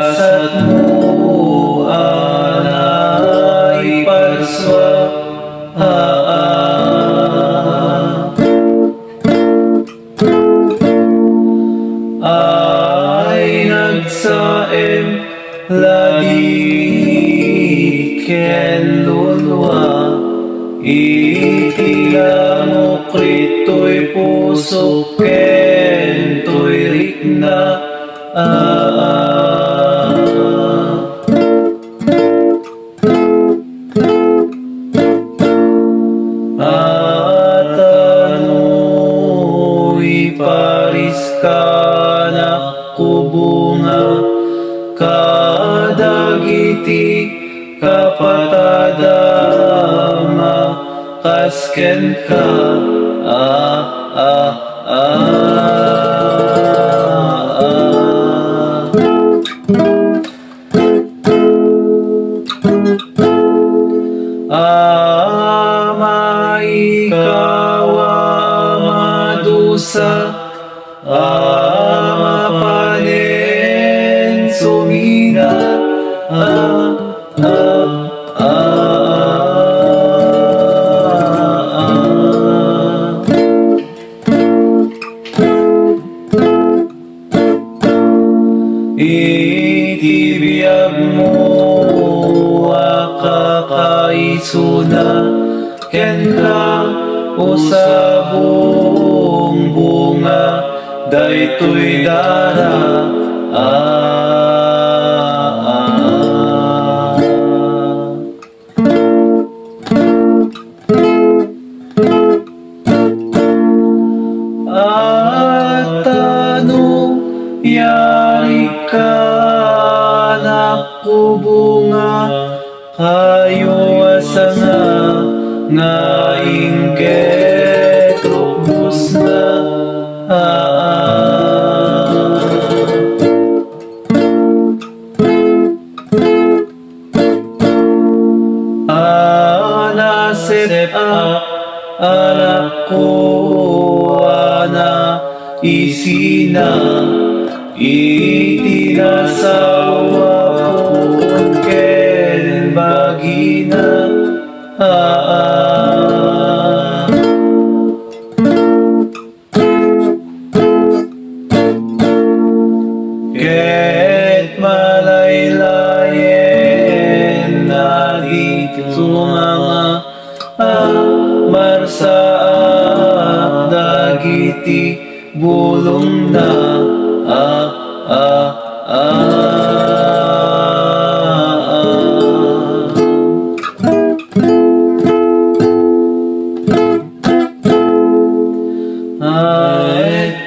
kasat mo anay parswa ay nagsaem ladi ken lulwa itiya mo krito'y puso ken to'y rikna at ano'y paris ka na kubunga kadagiti kapatadama kasken ka maikawa madusa mapanen sumina itibiyag mo akakaisuna ken ka usabong bunga daytoy dara at ano yari ka nakubunga kayo asanga nga inggetrobus na nasip anak ko ana isina itinasawa pun ken bagina ket malaylayen na dito mga marsaat dagiti bulong na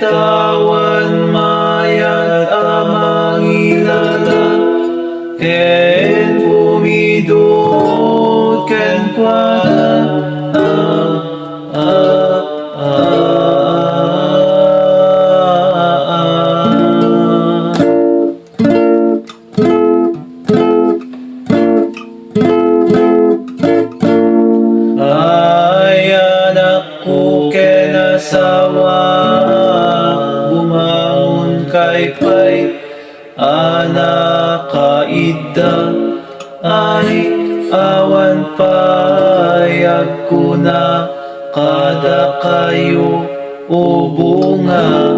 tawan mayat amang ilala ken pumidot ken kuana ay anak ko ken asawa bumangon kay pay anak kaida ay awan payag ko na kada kayo o bunga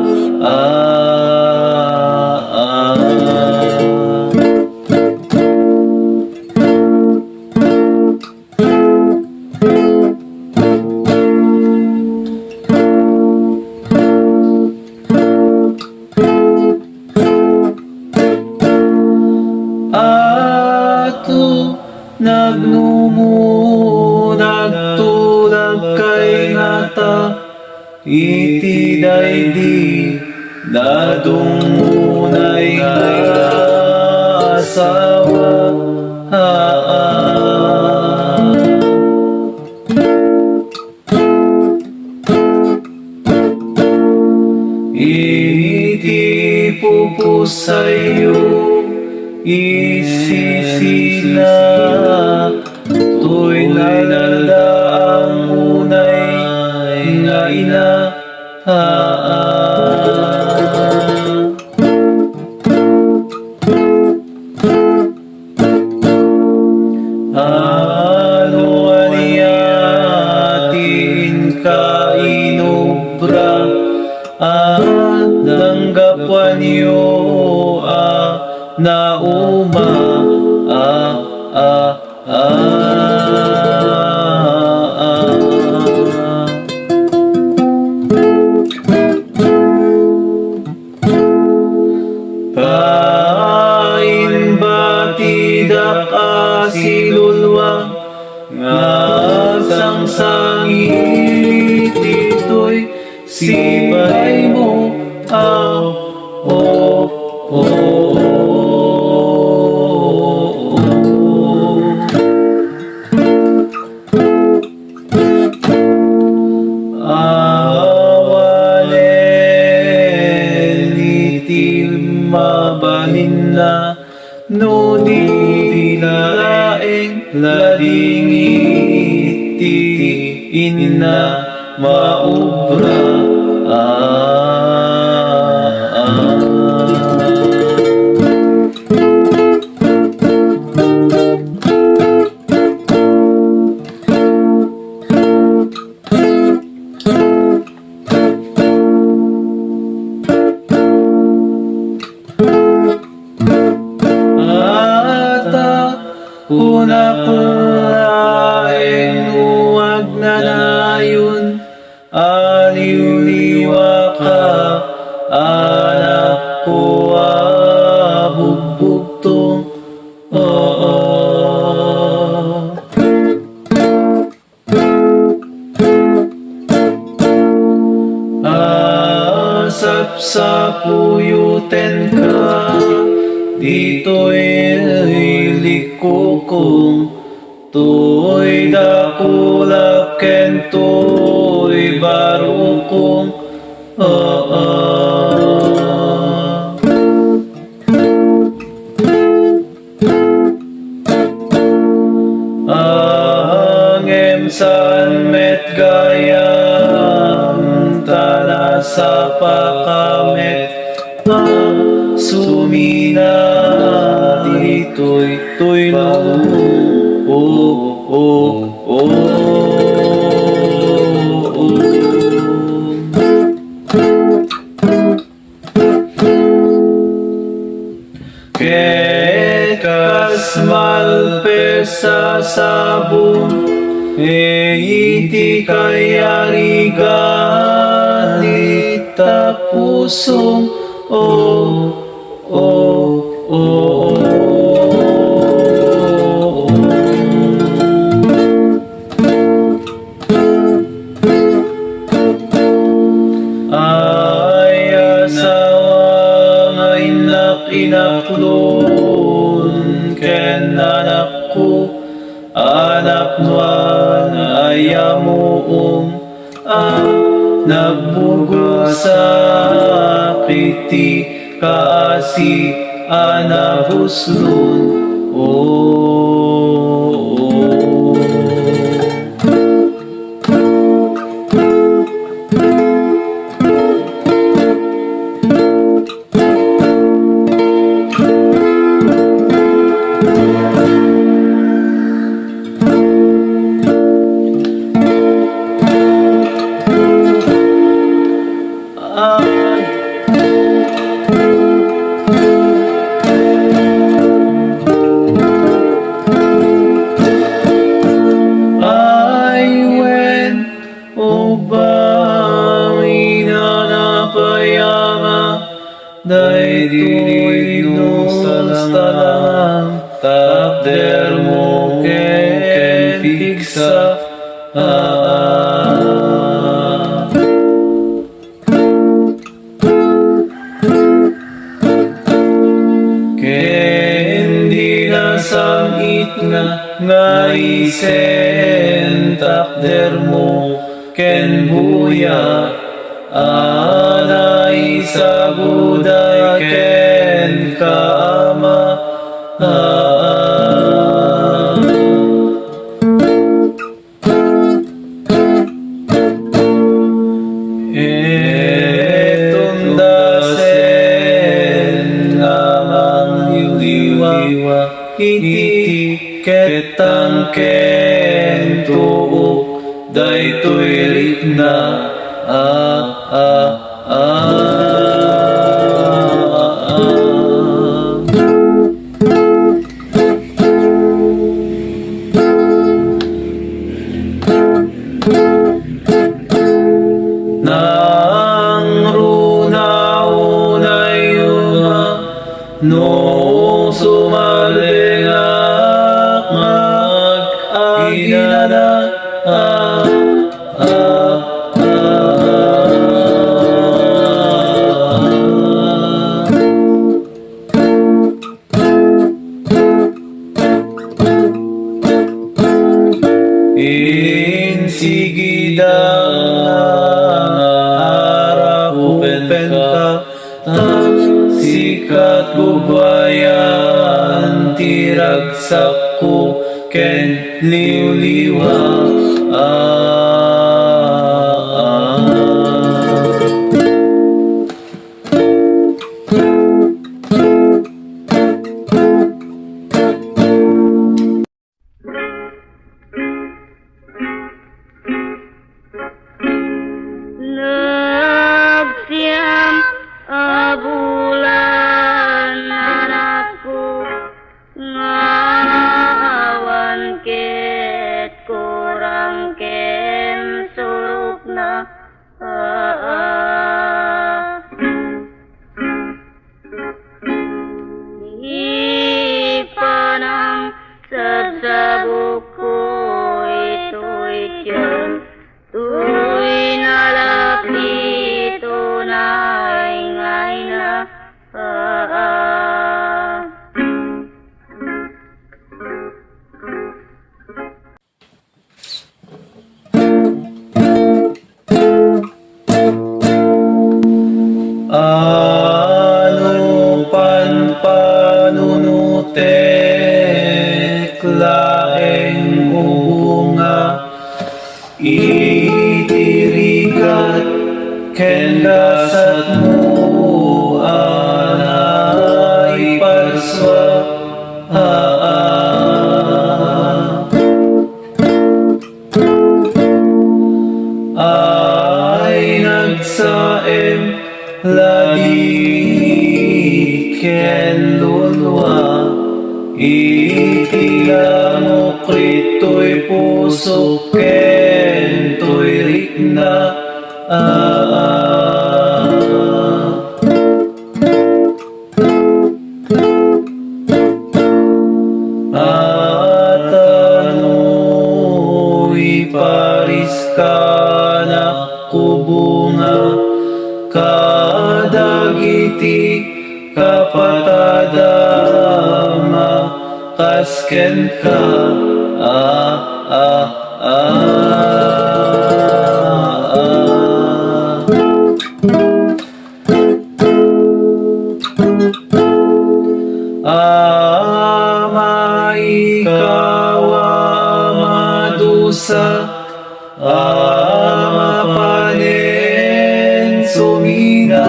nagtulag kay ngata iti daydi nadungunay asawa iti pupusayo isisila to'y nalalaang unay nga ina ano aniyatin ka inubra, nanggapuan niyo na uma, ah, ah, Pain batida ka silulwa, nga sangsangit ito'y sibay mo, oh, oh. Awalen itim mabalin na nuni laeng lading itiin na maubra, Una pulaeng huwag na layon, aliw-liwa ka, anak ko bugbugtong, asap sa puyuten ka, dito'y liko kong to'y dakulap ken to'y barukong, angem saan met gayam tala sa pakamet, sumina dito'y tulong, oh, oh, oh, oh. Kekas malpe sa sabong, iti kayarigan itapusong, oh, oh, oh, ay asawa ngay inaklon ken anak ko, anak nuan ayamuong nagbugo sa kiti kaasi anabuslon, dahil talang tapder mo ken piksa, ken di nasangit nga isen tapder mo ken buya, anay sa buday ken kaama, etong dasen lamang liwa iti ketang ken tuok daytoy rikna nang runaunay yuma no sumalingak mag-aginanak insigidang harapupen ka sikat gubayan tiragsak ko ken liw-liwa Nagsiam bulan anakku ngawan ket kurang ken surukna ipanang sabsabuku itu ijan tuy nalaki tunay ngay na ano panunutek laeng ubunga itirikat ken dasat mo anay parswa ay nagsaem ladi ken lulwa itiamo krito'y puso ken to'y rikna at ano'y paris ka na kubunga kadagiti kapatadama kasken ka maikawa madusa mapanen sumina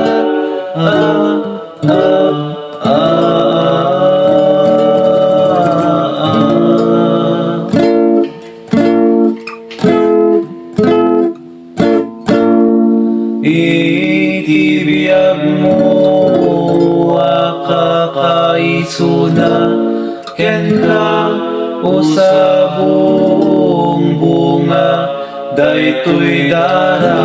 itibiyag mo akakaisuna ken ka usabong bunga daytoy dara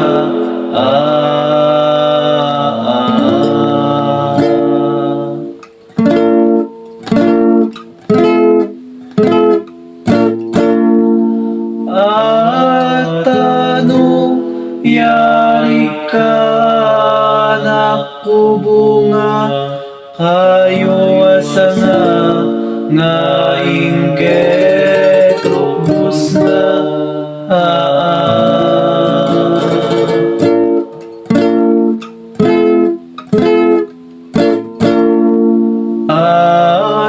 at ano yari ka nakubunga kayo asanga nga ingket rupus na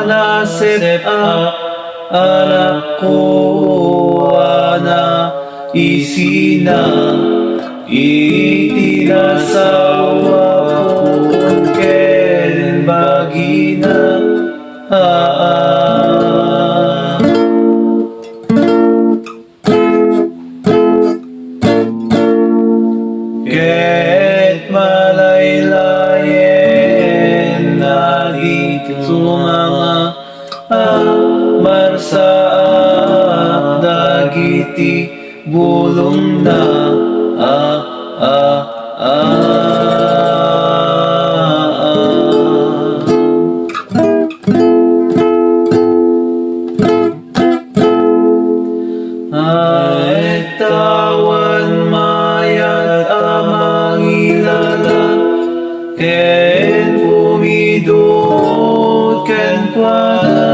nasip anak ko ana isina itinasawa ko ken bagina marsaak dagiti bulong na ay tawan mayat amang ilala ken pumidot ken kuana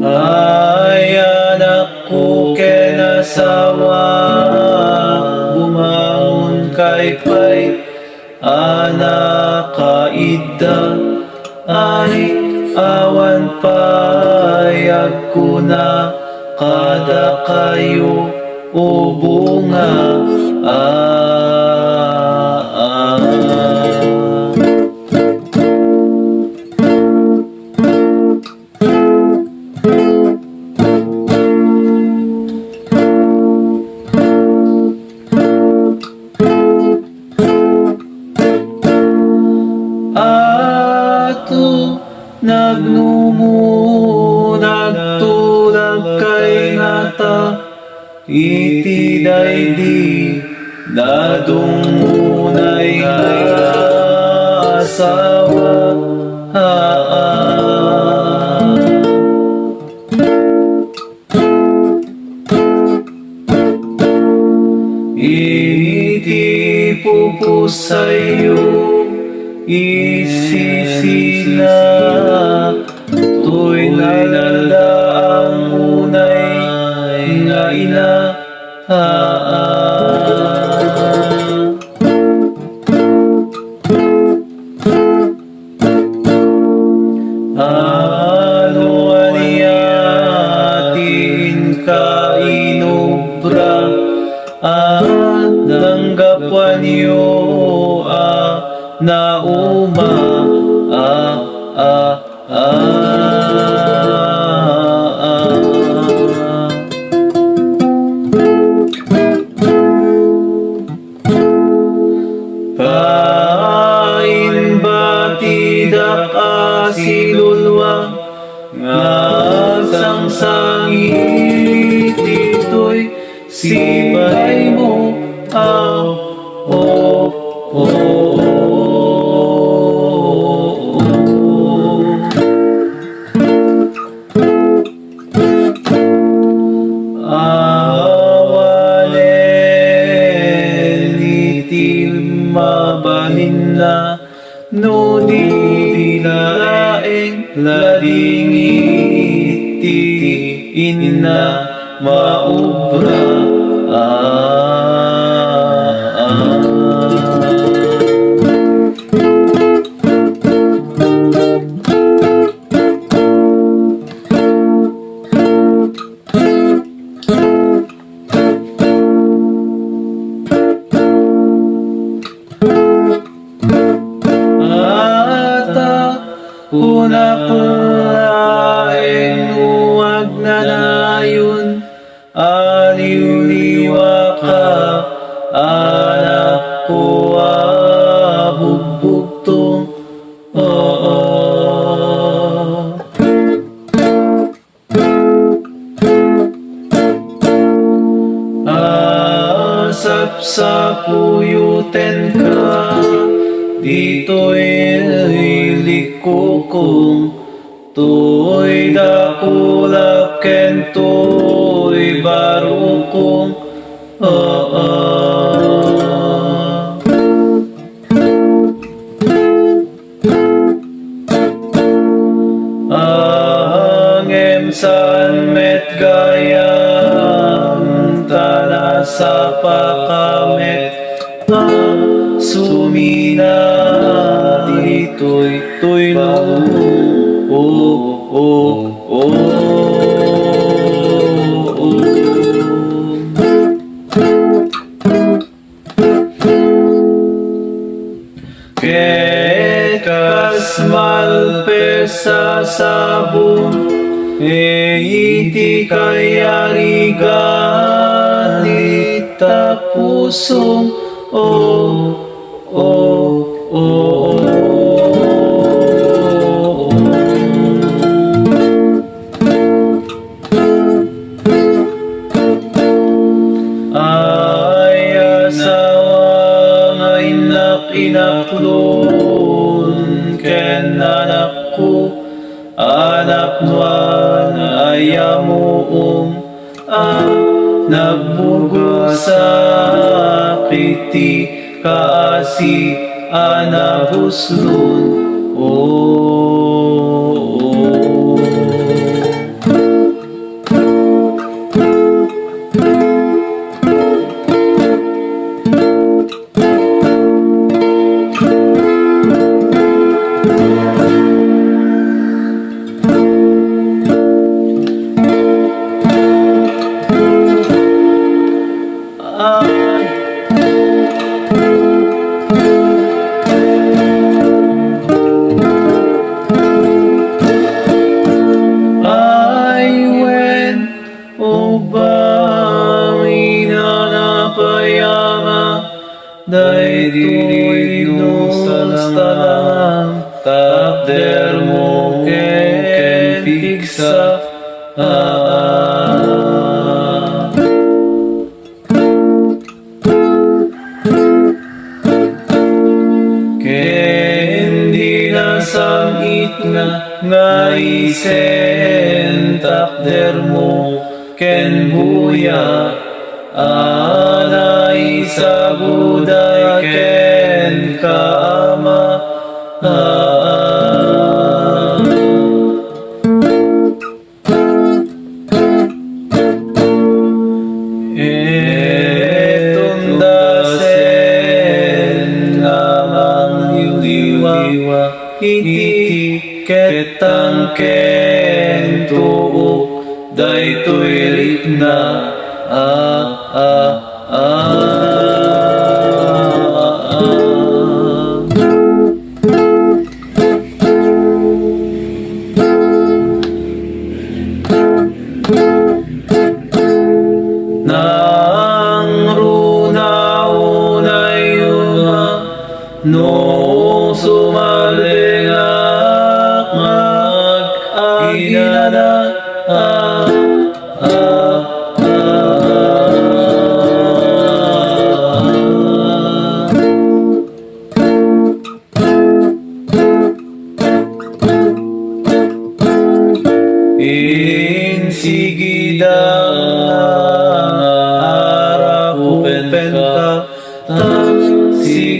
ay anak ko ken asawa bumangon kay pay anak kaida ay awan payag ko na kada kayo o bunga ato nagtulag kay nata iti daydi nadungunay asawa iti pupusayo isisina to'y nalala ang unay nga ina ano aniyatin ka inubra at nanggapan niyo na uma pain batida ka silulwa nga sangsangit ito'y sibay mo mabalin na no di laeng lading itiin na maubra una pulaeng huwag na layon aliw-liwa ka anak ko bugbugtong asap sa puyuten ka dito'y likukong to'y dakulap ken to'y barukong angem san met gayam tana sa pakamet sumina dito'y Kekas malpesa sabong iti kayarigan ita pusong ay asawa nga inaklon ken anak ko anak nuan ayamuong nagbugo sa kiti kaasi anabuslon Dai stalang tapder mo ken piksa ken di nasamit nga isen tapder mo ken buya anay sa buday ken kaama etong dasen namang liwa iti ketang ken tuok daytoy rikna nang runaunay no sumalingak mag-agina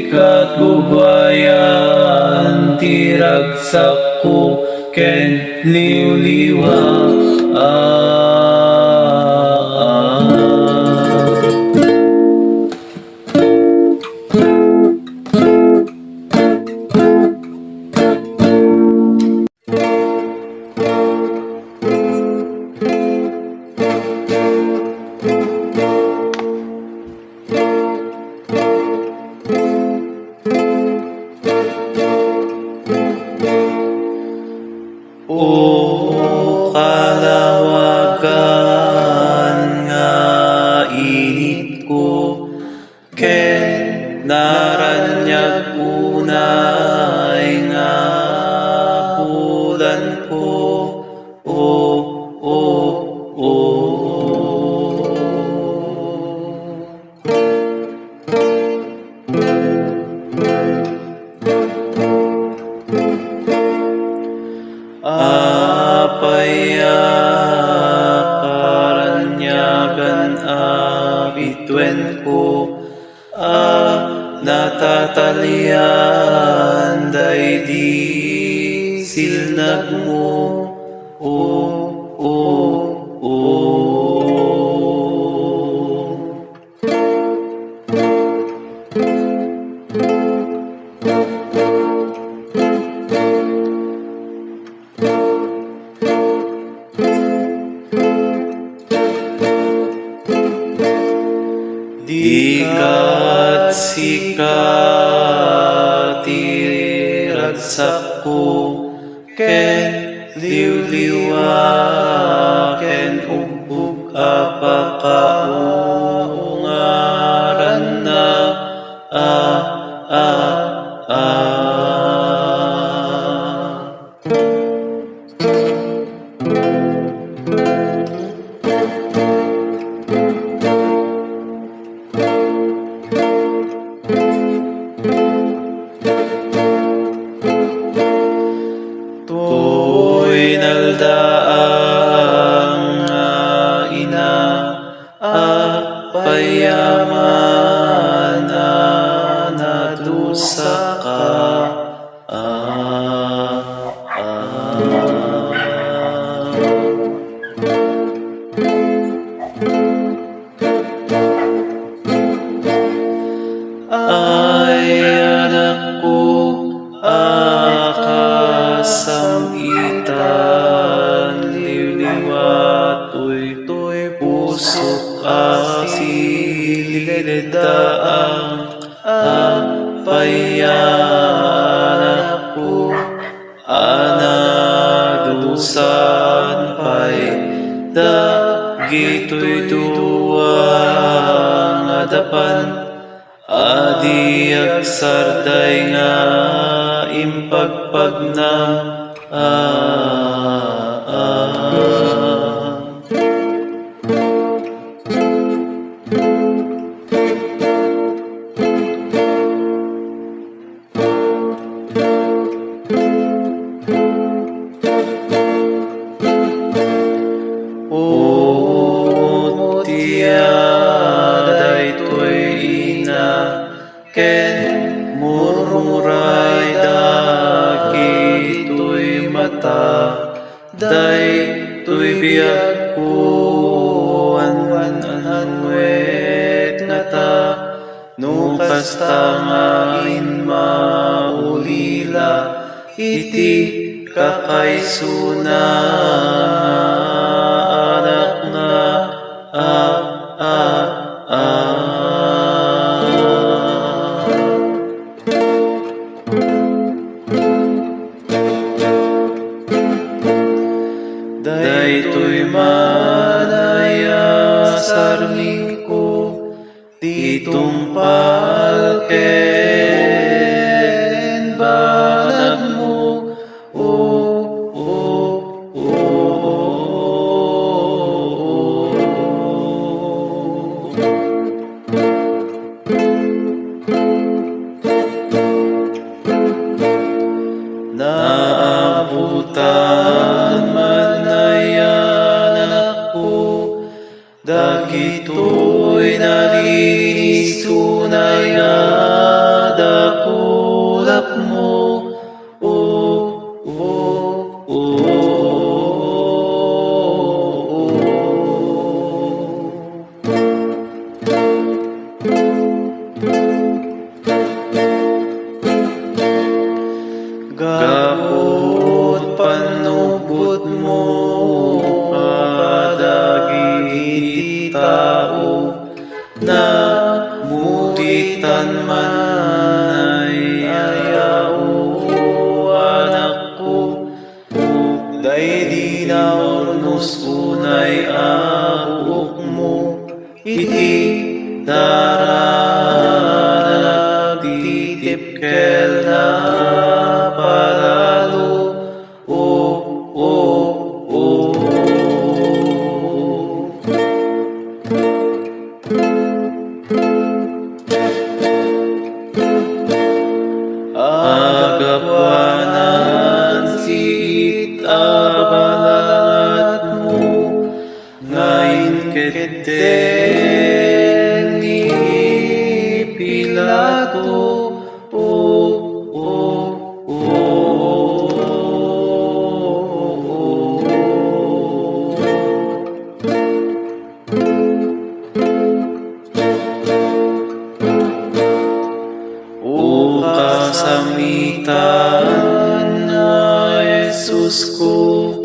sikat gubayan tiragsak ko ken liwliwa O kalawagan nga init ko ken naranyag unay nga bulan ko apaya karanyagan abituen ko natatalian daydi silnag mo di kat sikat tiragsak ko ken liwliwa ken usok asiliddaang apayan ako anadusan pay dagitoy duwang adapan adi agsarday nga impagpagnam ken murmuray dagitoy mata daytoy biag ko anwet ngata no kasta nga maulila iti kakaysuna anak nga daytoy manaya sarming ko di tumpal ken banag mo naabutan manayan ako dagitoy nalilisunay nga dakulap mo gapot panubot mo kadagiti tao na muditan man ay ayaw anak ko day di na ornos unay abuok mo iti darag titipkel na paralo agapanan sit abalat mo ngayon keten ni Pilato kasamitan na Jesus ko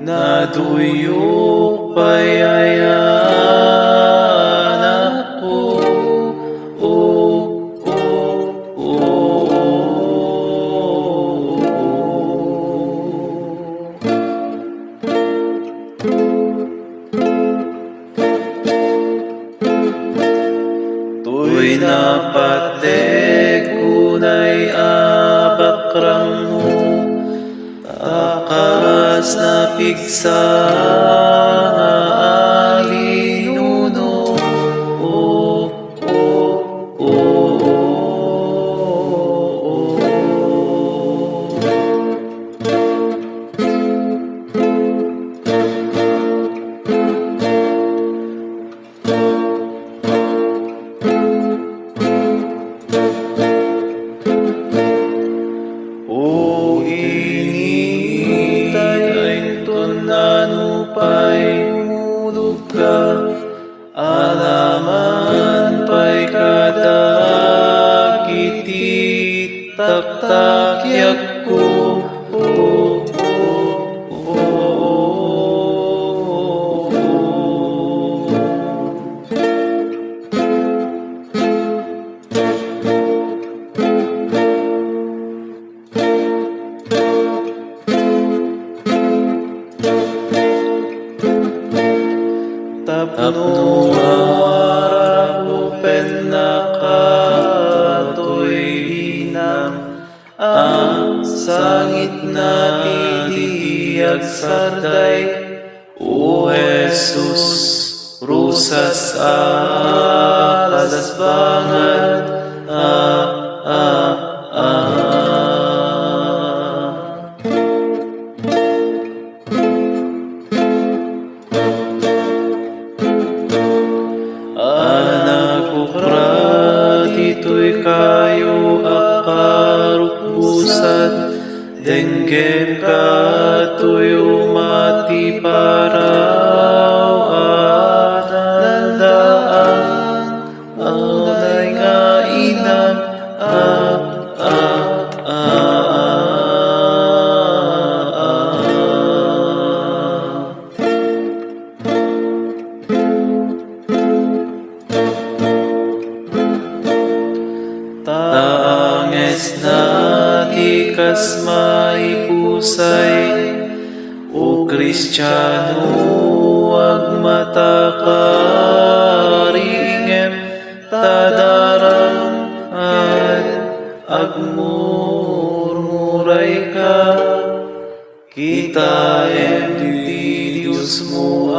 naduyok payayan ako tuy napatek unay abakrang mo takas na pigsa alinuno pay umulog ka alaman pay kadagiti taktakyak ko tapno arapupen nakatoy inam, ang sangit na titiyag sarday, O Jesus, rusas alasbangan, Anak ko prat, ito'y kayo akarupusan, denggem ka to'y umati paraw at nandaan, aunay nga inam, Tanges na tikas maipusay, O Kristiyano, wag matakaringem, tadarang at agmurmuray ka, kita di Diyos mo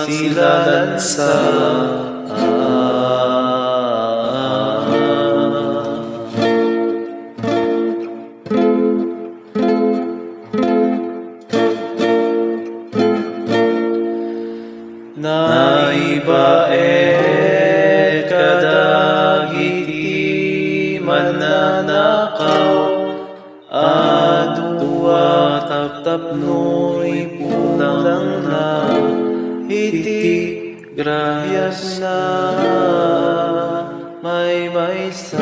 silalansa. Naibae kadagiti mananakaw, adwa taptapno'y pulang na, iti grayas na may maysa.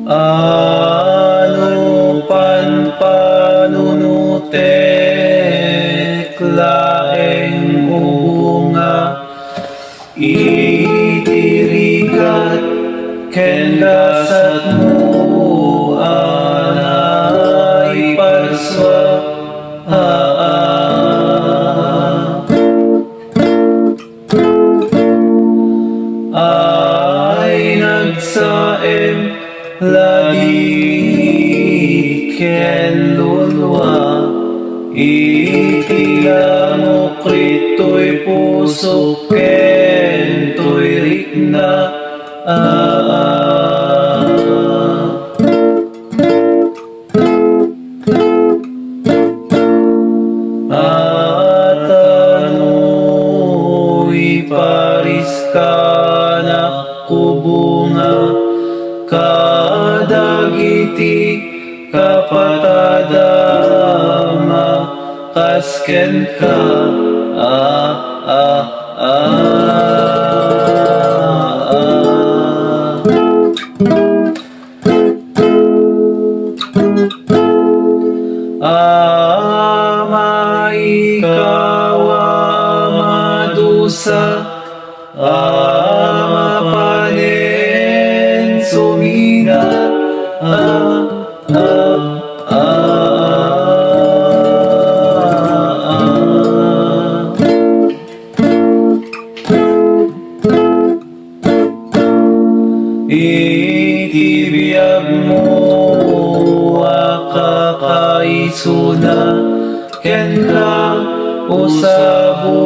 Ano panunutek laeng bunga, itirikat ken dasat mo anay parswa. Ay nagsaem lagi ken lulwa, itiya mo krito'y puso ken to'y rikna. At ano'y paris ka na kubunga, kadagiti kapatadama kasken ka. Maikawa madusa, mapanen sumina. Itibiyag mo akaka isuna ken ka usabong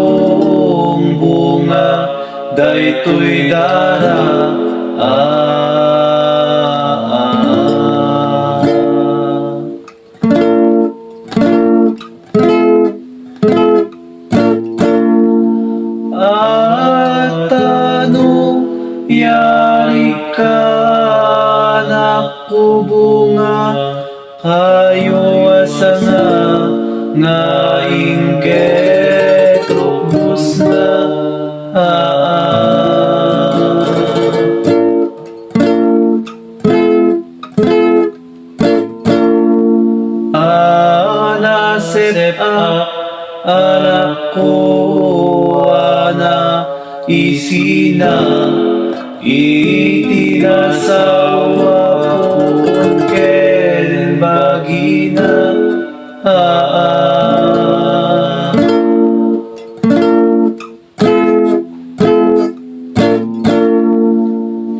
bunga daytoy dara At ano yari ka nakubunga kayo asa nga ingket rupus na nasip anak ko ana isina itinasawa pun ken bagina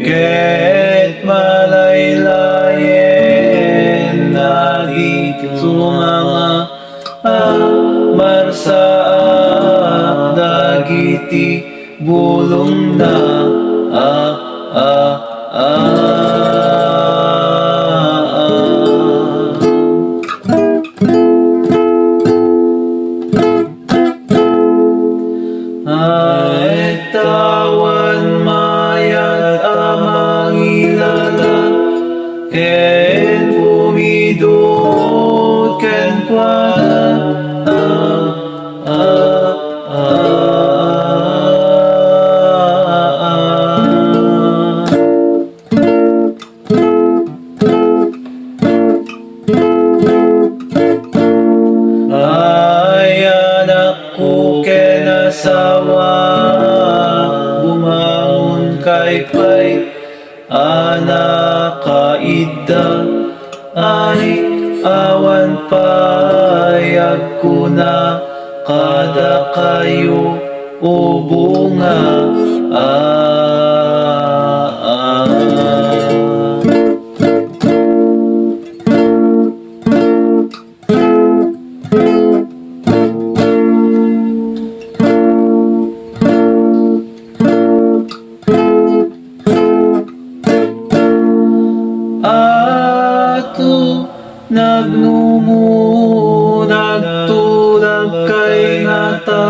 ket malaylayen na dito mga marsaak dagiti bulong na tawan mayat amang ilala ken pumidot ken kuana ay anak ko ken asawa bumangon kay pay anak kaida ay awan payag ko na kada kayo o bunga ato nagnumu nagtulag kay nata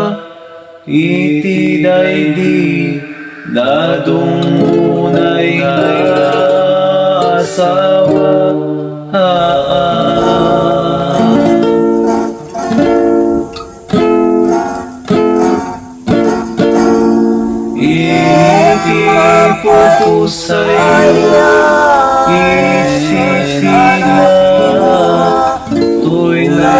iti daydi nadungunay asawa iti putusay isisina tuy na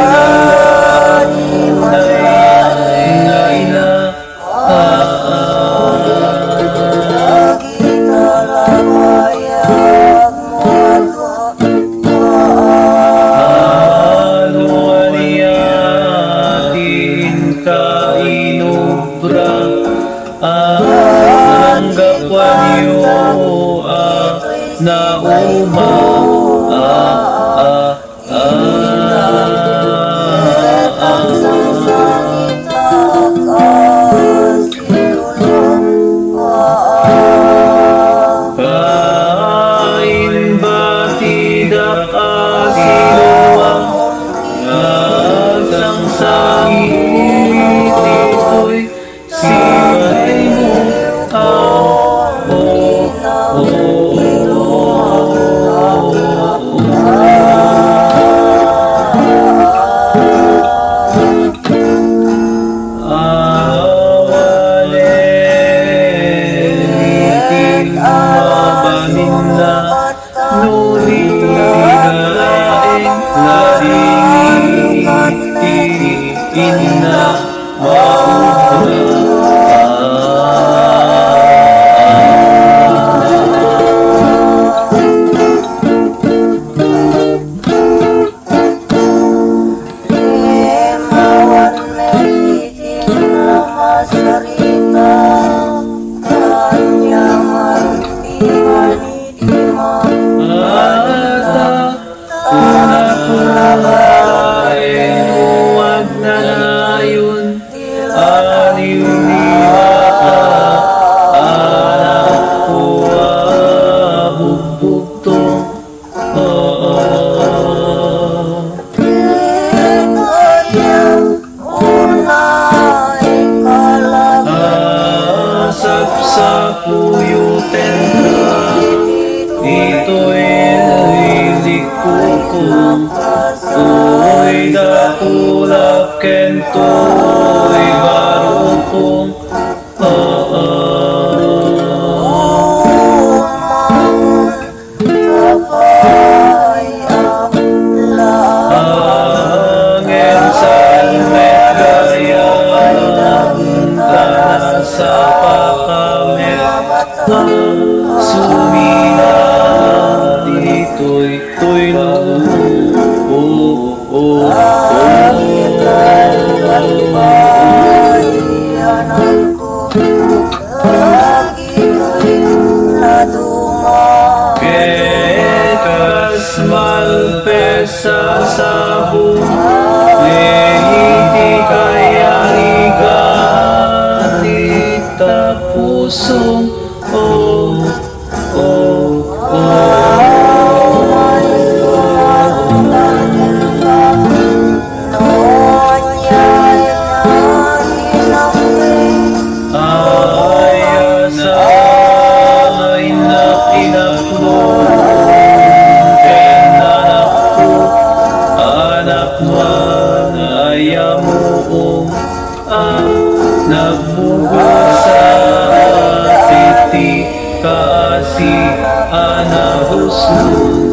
Uy dakulak kento uy barukong angin salmet gaya tanah sapakamit sumina dito'y kekas malpesa sabun leiti kaya igatita pusong nagbugo sa titi kasi anahuslo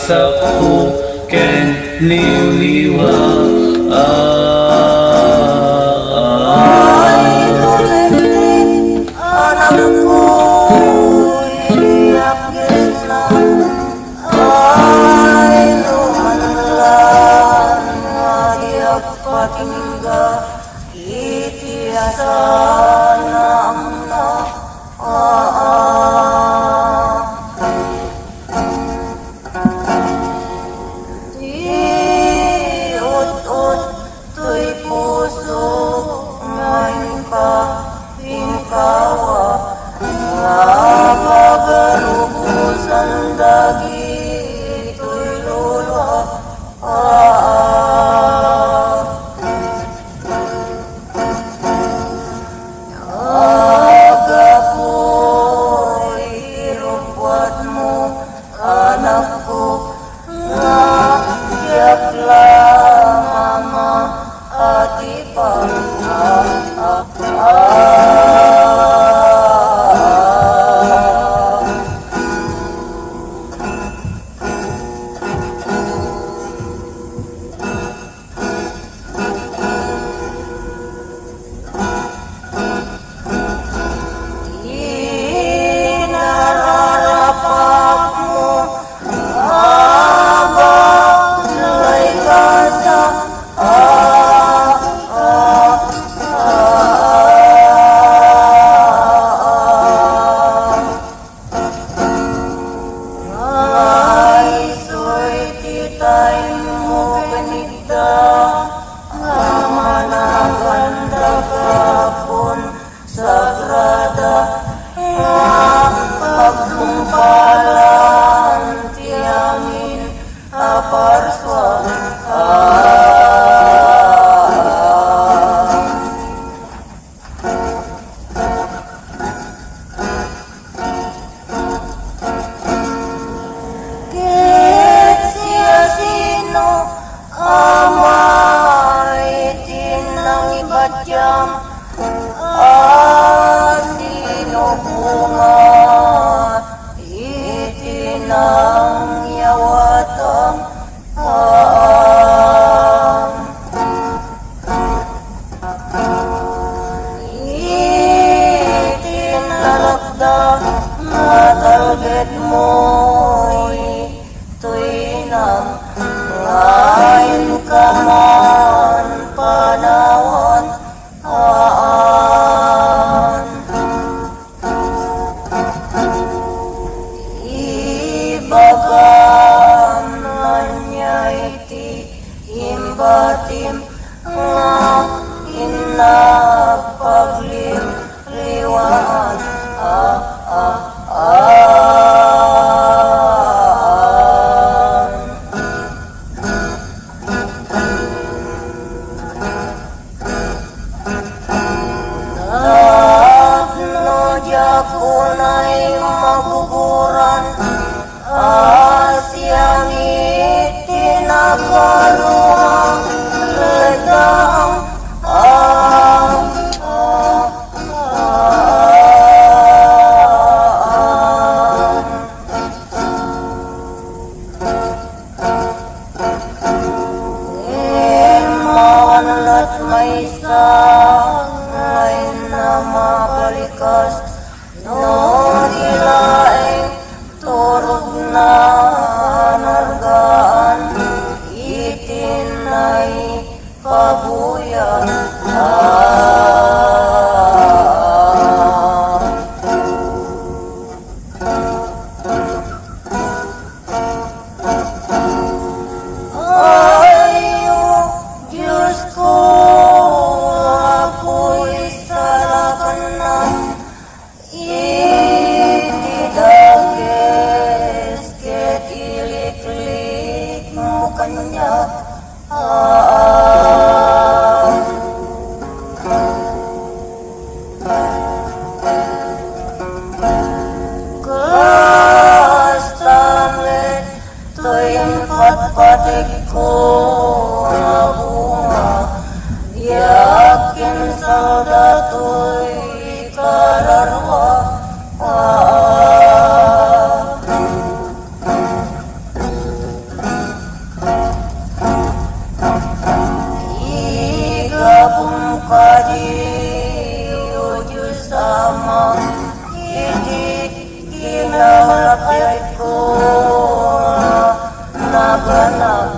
sakto ken liw-liwa Tuy itay mo ganita, amanaganda kapon sagrada, pagtumpalan tiyamin aparswa. Matalged mo'y tuwinang ngayon ka man panahon ibagam nanya iti imbatim nga inapaglim liwan kunay maguguran asyang itinakaluang ledang mawanlat may sangay na mabalikas no dilaeng turog na nargaan itinay kabuyan ayo Diyos ko ako'y salakan na itidages ket ilik-lik mo kanya kastamet to'y patpatik ko na bunga yakin saudato'y kararwa igabung kadi o Diyos Ama iti kinalapit ko naganap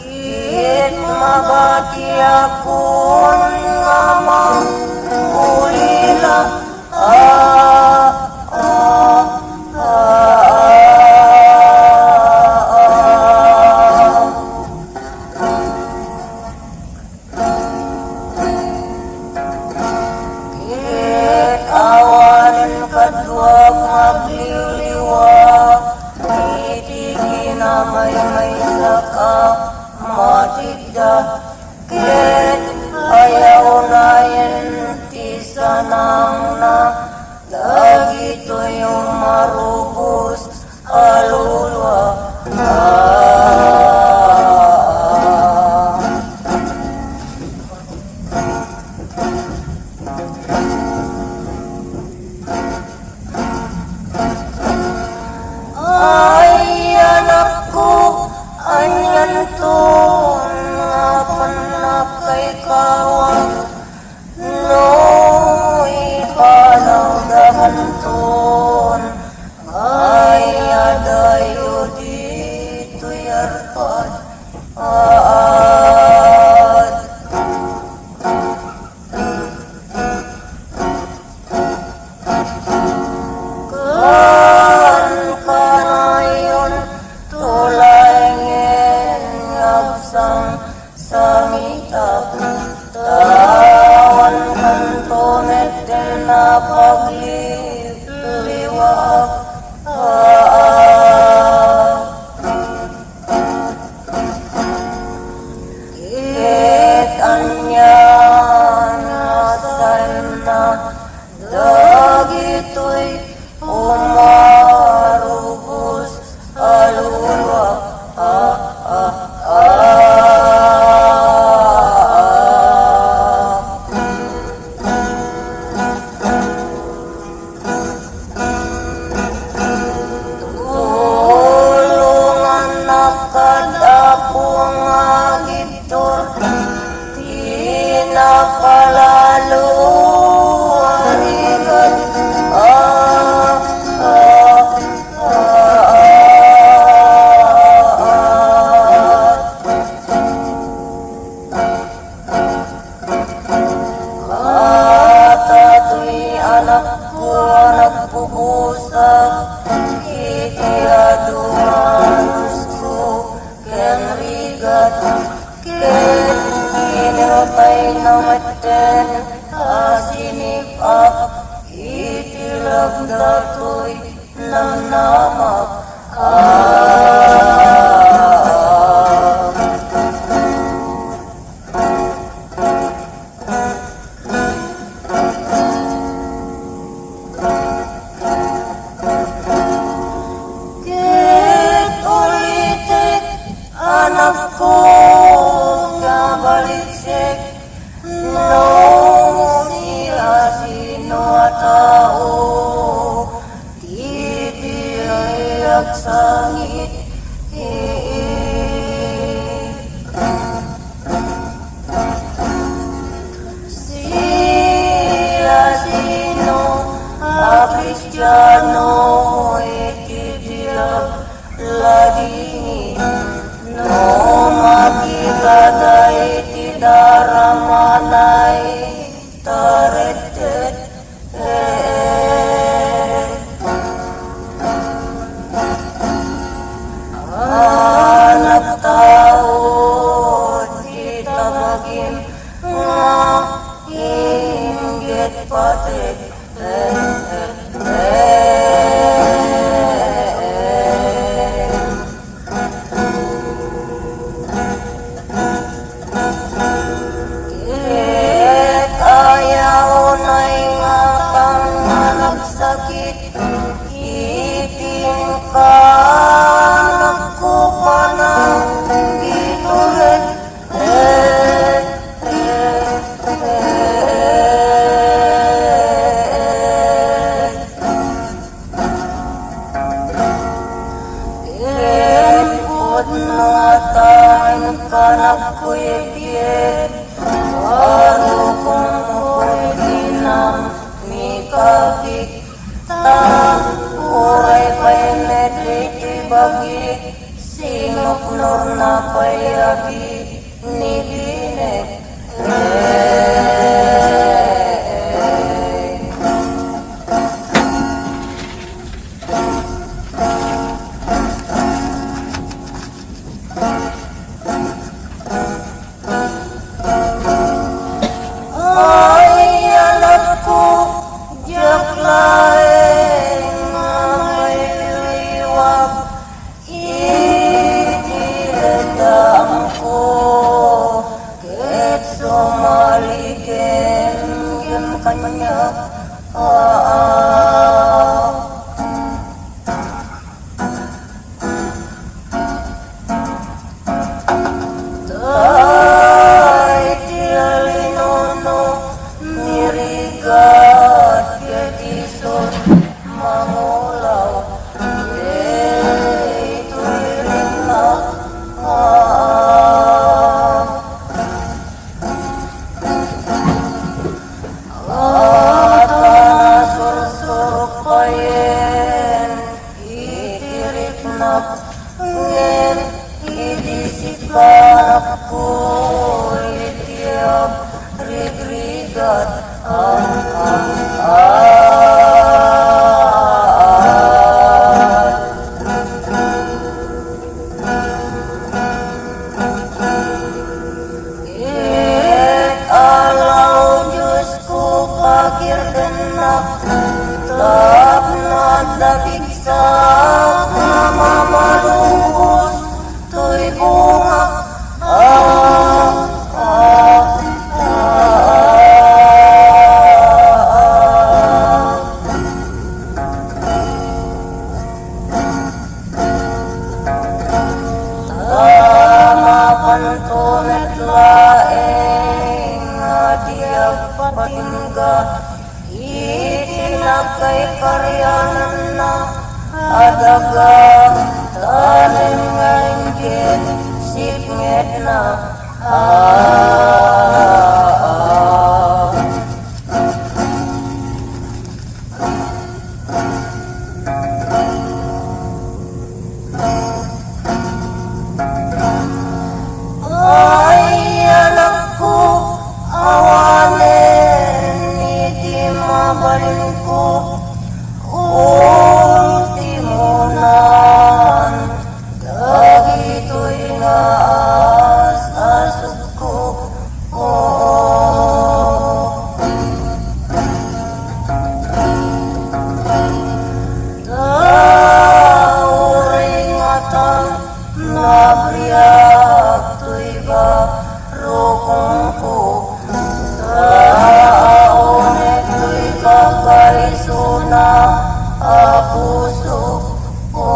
kit mabati akon ngamang ulila kit awan kadwa magliliwa iti kinamay-may saka matigda ket ayaw na yen ti sanang na dagito yung marubos alulwa ay anak ko terpad aad kan kanayon tulay ngenyabsang samitap tawan kantonet din na pagliwak it anya nasan na dagitoy umarubos alulwa tulungan nakadapong agitor di napalalo arigan Katato'y anak ko nagpupusak itiadumas ko ken rigat ken kinapay na maten asinipap itilagdato'y nanamak Kit ulitit anak ko kabaliksik no siya sino tao titiyak sangit siya sino Kristiano ititiyak ladini no makikata itidaramanay taretet anak tao kita maging nga inggit patik ayaw na'y nga kang nagsakit iting ka nagkupanang itulit Kemput ngatain kanak kuibien baru kong dinam mikabik tak uray painet iti bagi sinok nur na payabi ni binek ay anakku jaklaeng may liwag itiredam ko ket sumaligen yun kanya Nirigat ketisot mangulaw ito'y rinnak at nasursuro payen itiripnak ngen isipan ako itiyab rigrigat alaw Diyos ko pagirdenak tap nadabig sa mamalungkos to'y bunga pantunat laeng ngadiag patingga itinagkay karyanan na adaga tanem ngaingin sipnget na ay anak ko awanen iti mabalin ko ultimonan dagito'y naas-asog ko dauring atang nabriag to'y barukong ko taonet to'y kakaisuna puso ko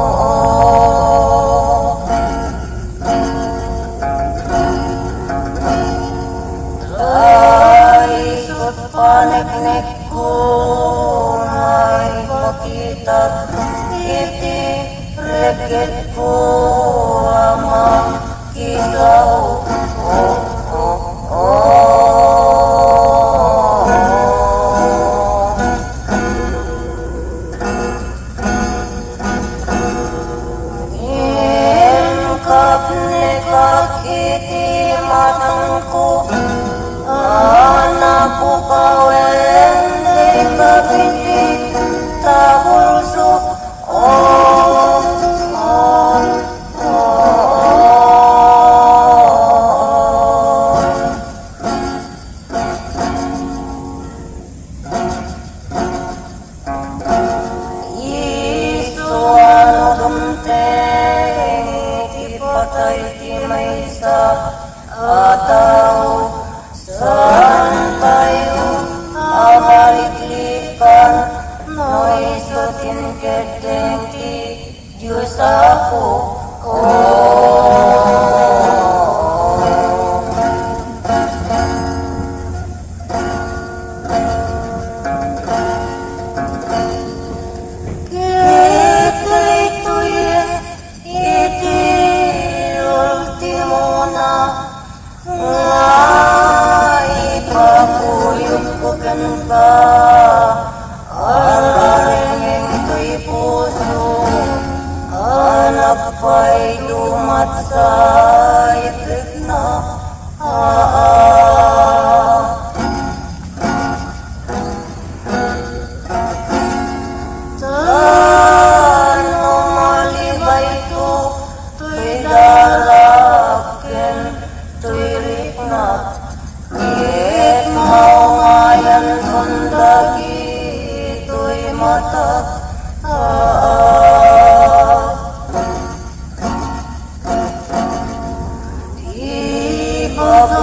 isot paneknek ko may pakitat iti reget ko amang kisaw iti matang ko anak ko kawen di kapitik tabulso iso ano dumteng ipatay may sa ataw saan tayo abaliklikan no isutin keteng ti Diyos ako ipapuyog ko ka alaringin ko'y puso anak pa'y lumat sa itik na tano malibay to to'y dalakin to'y riknat it maungayan kundagi to'y mata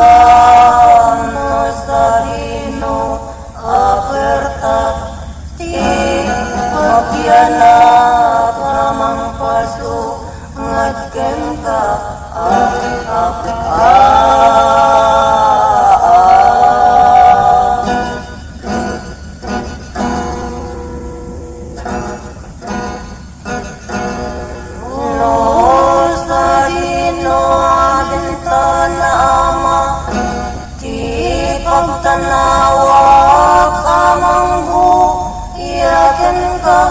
ibagano sa hino apertat ti magyanap ramang paso ngadken ka pagtanawak amang buyagan ka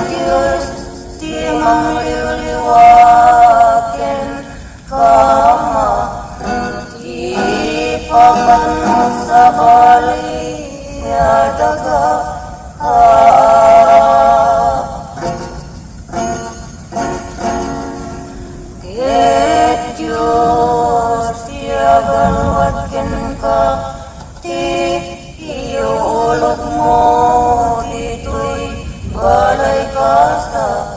Diyos, di mangliliwakin kama, di papan sa bali daga. Diyos, tiyagalwatkin ka, ti iulog mo, ito'y balay kasta.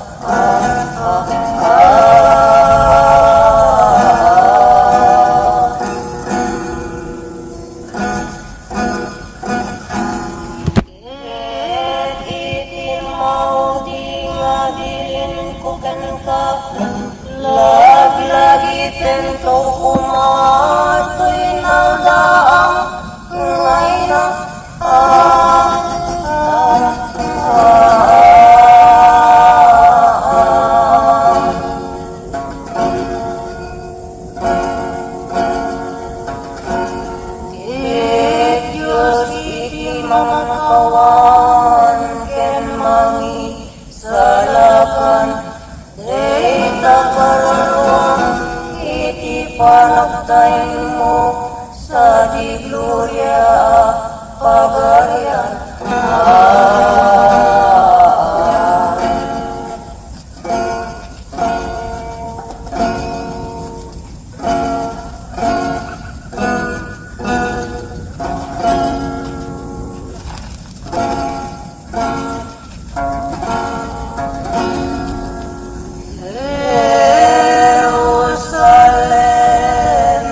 Itimaw di nga bilin ko ka, lagi-lagi tento kumatoy na daang ngay na Diyos iti mga kawan ken mangi salakan Dita karulong iti panagtayin mo sa di gloria pagarian. Jerusalem,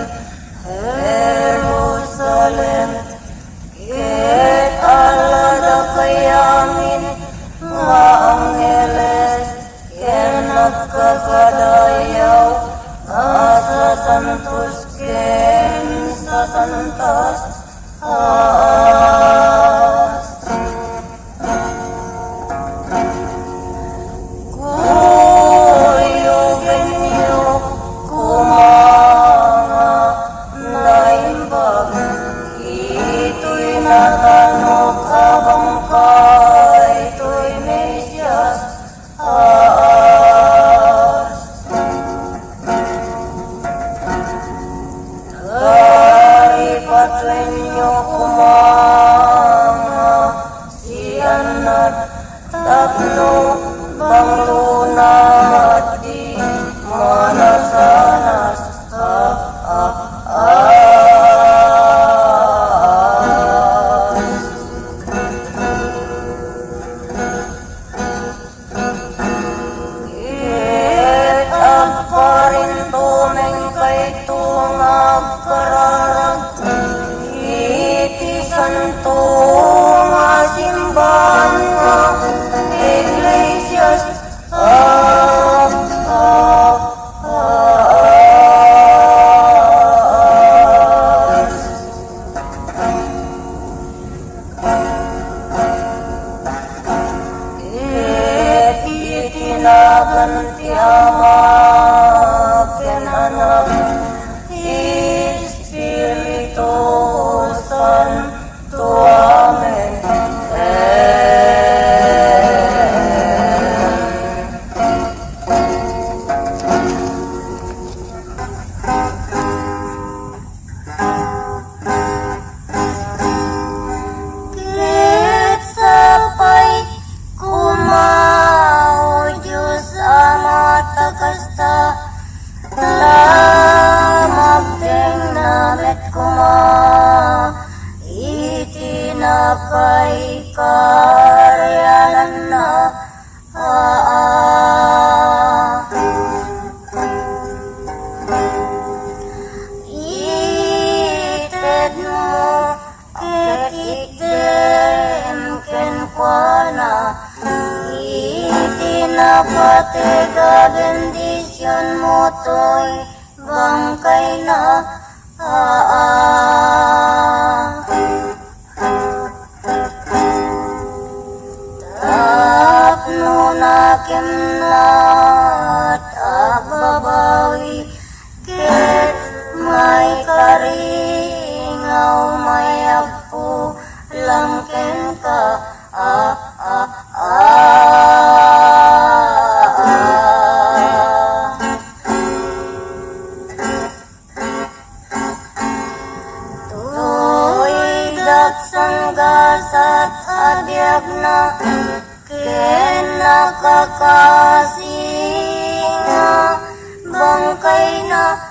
Jerusalem, ket alada kayamin nga angheles ken nagkakadayaw sa santos ken sa santas kuyugin niyo kumanga naimbag ito'y natanok abang ka ito'y Mesyas Patuloy niyo kumanga siyan at tatlo bang luna at di manasanas It agparin tumeng kay tungag kararag iti santo nga simbahan nga Iglesias itinagan ti Ama ken Anak Espiritu Santo. Amen. Ket sapay kumao Diyos Ama takasta lamagteng namet kuma itinakay karyanan na ited mo ket item ken kuana itinapatega bendisyon mo to'y bangkay na tapno na kimlat agbabawi ket may karingaw mayagpo langken ka Tuy daksan gasat abyag na ken nakakasinga bangkay na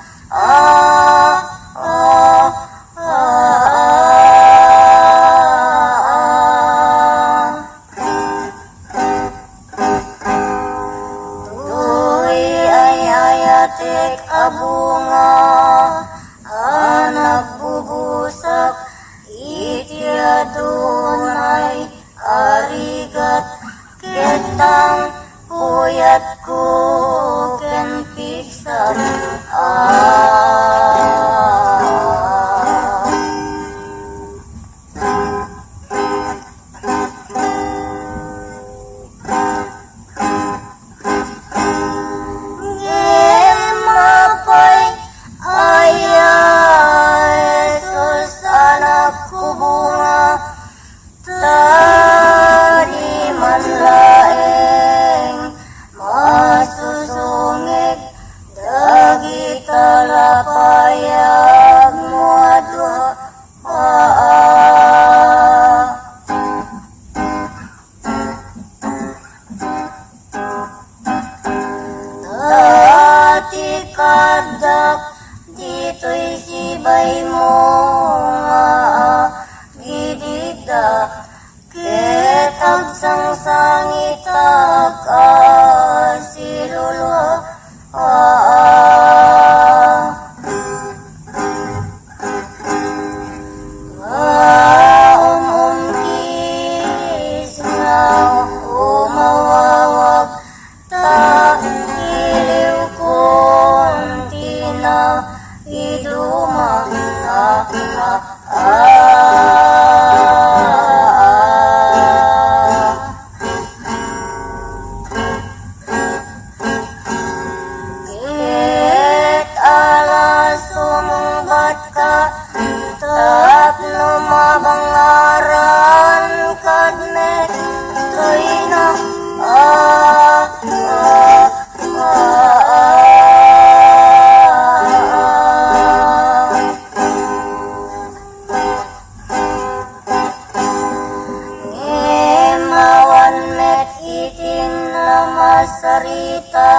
Tuy ay ayatik abunga nagbubusak itya dunay arigat ketang puyat ko ken piksak Gemapay Jesus anak ko bunga tadi man laeng masusungit dagi talapayag mo adwa Dati kadak dito'y sibay mo gidida ketag sang sangitag silulwa umungkis nga umawawag iliw kong iduma Ket alas sumungbat ka tapno mabangaran kadmet to'y na Ngemawan met iting namasarita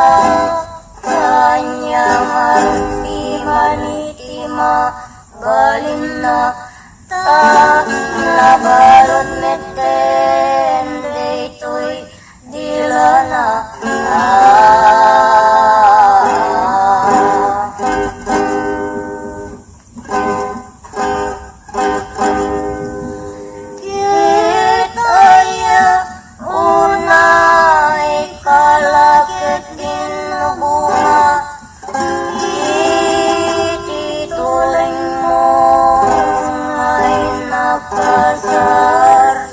kanyaman pimanitima balin na ta nabalot meten daytoy dilana Kitaya unay kalakit din bunga itituleng mo ay nakasar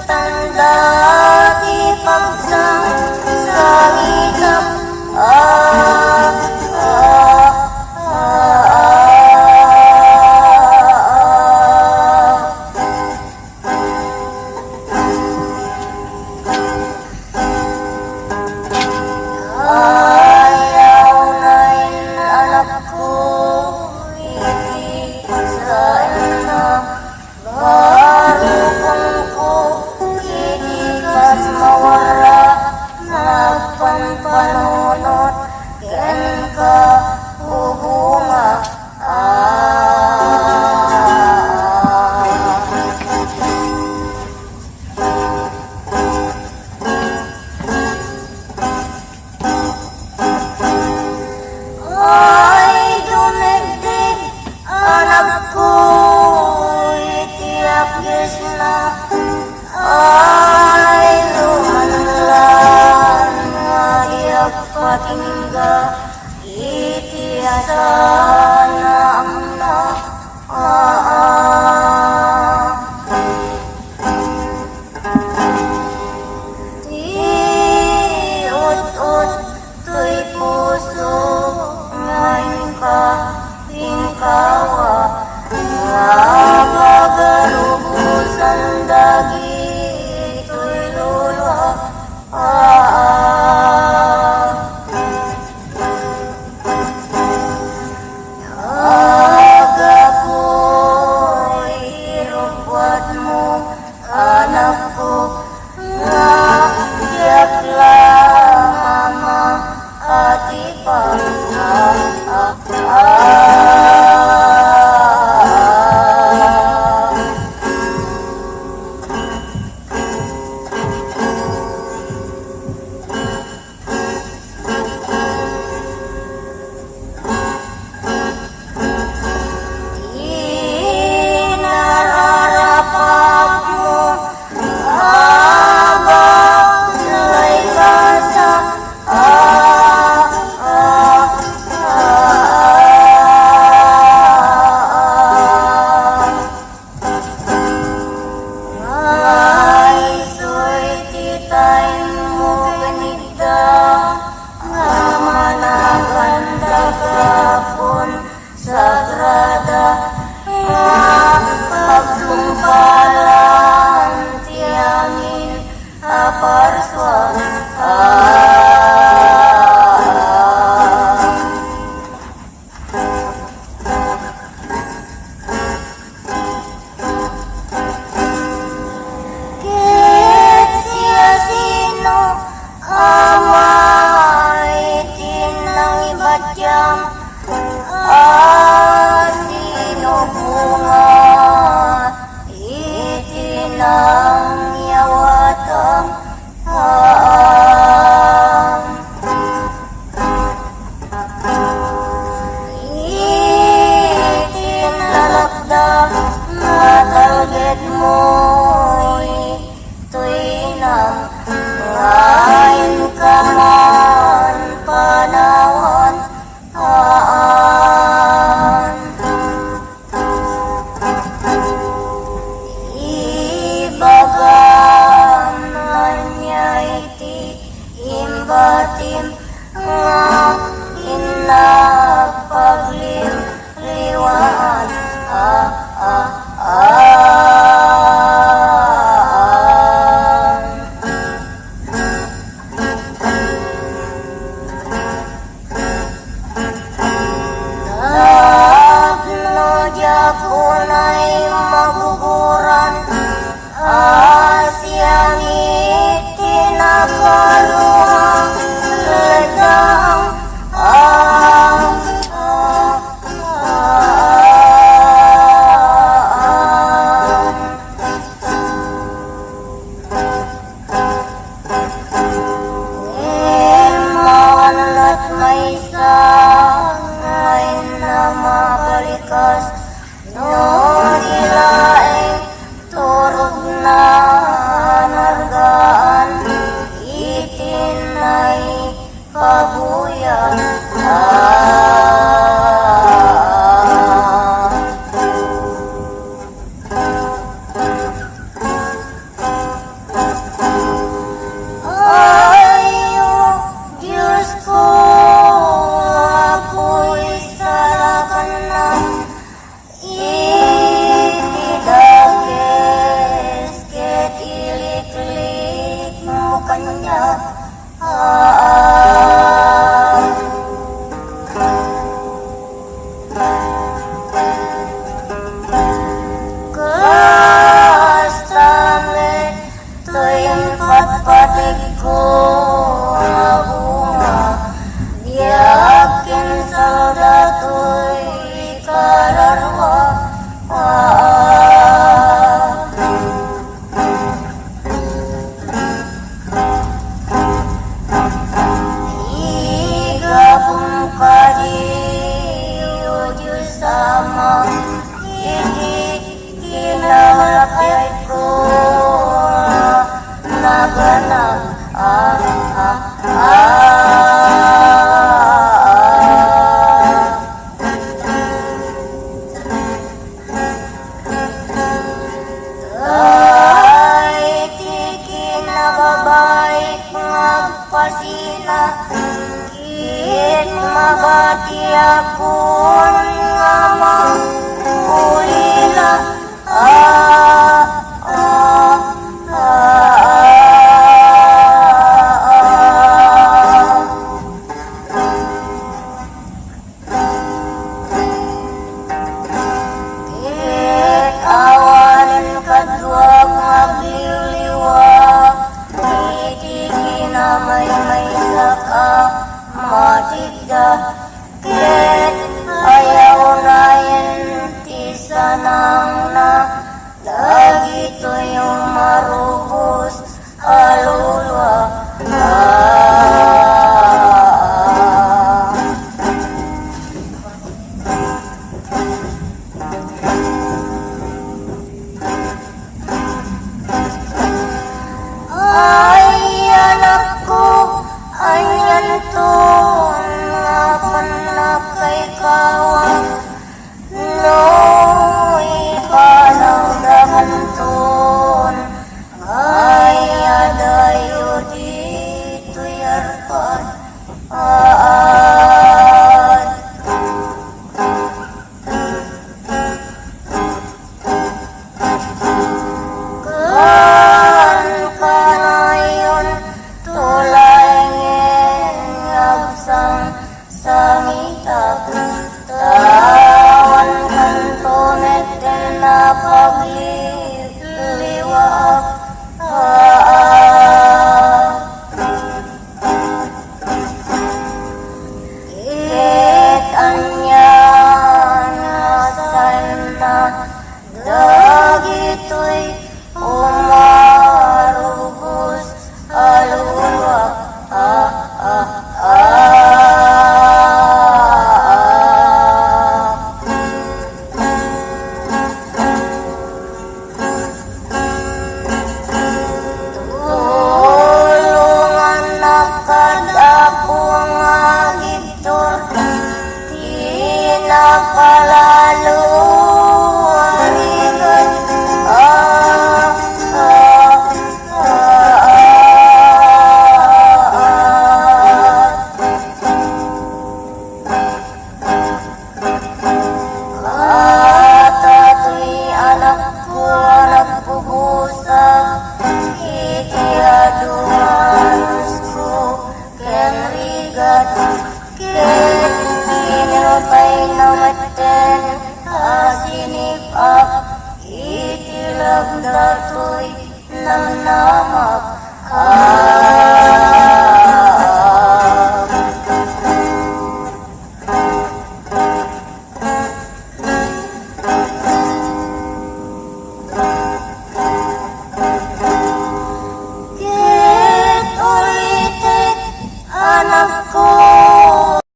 tanda di pagsang-sangitan. Ayaw na'y anak ko, hindi sa ina. Barukong ko, hindi kas mawala. Nagpanpanunot, ken ka bubunga. Ay dumigdig, anak ko, itiyak gisna. Ay lumanlan, ngadiyak patingga, itiasa na amna. Di ut-ut, tuy puso, ngayon ka, tingkawa, nga magalubusan dagi, tuy lula. Aga ko'y irupwat mo, anak ko, nga yakla mama at ipa. Inararapat mo habang may kasa. Ay so'y titay mo ganita, nga managanda kapon sagrada, nga pagtungpalan tiyangin aparswa. Ket siya sino amay tinang ibadyang, sino bunga itinang yawatang. Itinalakda matalged mo'y tuwinang, ngayon ka man panahon. Ibagam ng patig ko nga bunga, yakin sa datoy kararwa. Igapong kadiyo Diyos Ama, kinalapit ko naganap. Ay, tiki nababait magpasina, kit mabati ako nga ulila.